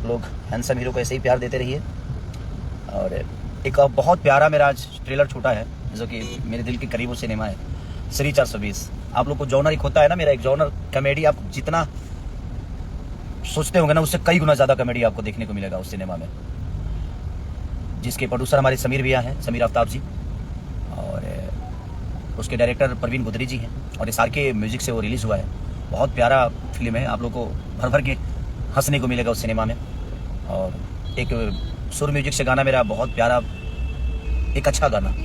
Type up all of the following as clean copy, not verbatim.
लोग handsome hero को ऐसे ही प्यार देते रहिए। और एक बहुत प्यारा मेरा आज ट्रेलर छूटा है जो कि मेरे दिल के करीब सिनेमा है, श्री 420। आप लोग को जॉनर एक होता है ना, मेरा एक जॉनर कॉमेडी, आप जितना सोचते होंगे ना उससे कई गुना ज़्यादा कॉमेडी आपको देखने को मिलेगा उस सिनेमा में, जिसके प्रोड्यूसर हमारे समीर भैया हैं, समीर आफ्ताब जी, और उसके डायरेक्टर प्रवीण गुदरी जी हैं, और SR के म्यूजिक से वो रिलीज़ हुआ है। बहुत प्यारा फिल्म है, आप लोग को भर भर के हंसने को मिलेगा उस सिनेमा में। और एक सुर म्यूजिक से गाना मेरा बहुत प्यारा, एक अच्छा गाना,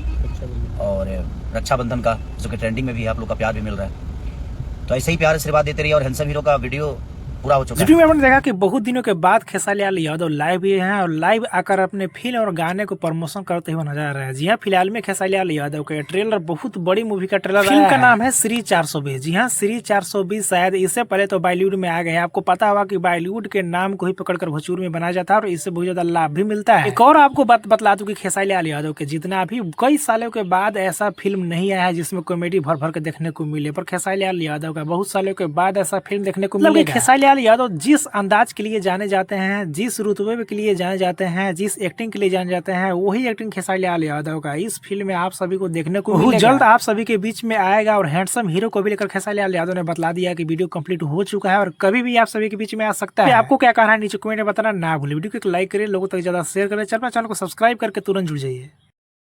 और रक्षाबंधन का जो कि ट्रेंडिंग में भी है, आप लोग का प्यार भी मिल रहा है। तो ऐसे ही प्यार आशीर्वाद देते रहिए। और हैंडसम हीरो का वीडियो पूरा हो चुका है। वीडियो में हमने देखा कि बहुत दिनों के बाद खेसारी लाल यादव लाइव भी हैं और लाइव आकर अपने फिल्म और गाने को प्रमोशन करते हुए नजर आ रहे हैं। जी हाँ, फिलहाल में खेसारी लाल यादव का ट्रेलर, बहुत बड़ी मूवी का ट्रेलर, फिल्म का नाम है श्री 420। जी हाँ, श्री 420 शायद इससे पहले तो बॉलीवुड में आ गए हैं। आपको पता होगा कि बॉलीवुड के नाम को ही पकड़कर भोजपुरी में बनाया जाता है और इससे बहुत ज्यादा लाभ भी मिलता है। एक और आपको बात बतला दूं कि खेसारी लाल यादव के जितना भी कई सालों के बाद ऐसा फिल्म नहीं आया है जिसमें कॉमेडी भर भर के देखने को मिले, पर खेसारी लाल यादव का बहुत सालों के बाद ऐसा फिल्म देखने को मिलेगा। खेसारी लाल यादव जिस अंदाज के लिए जाने जाते हैं, जिस रुतबे के लिए जाने जाते हैं, जिस एक्टिंग के लिए जाने जाते हैं, वही एक्टिंग खेसारी लाल यादव का इस फिल्म में आप सभी को देखने को मिलेगा। जल्द आप सभी के बीच में आएगा। और हैंडसम हीरो को भी लेकर खेसारी लाल यादव ने बतला दिया कि वीडियो कंप्लीट हो चुका है और कभी भी आप सभी के बीच में आ सकता है। आपको क्या कहना है नीचे कमेंट में बताना ना भूलिए। वीडियो को लाइक करिए, लोगों तक ज्यादा शेयर करें, चैनल को सब्सक्राइब करके तुरंत जुड़ जाइए।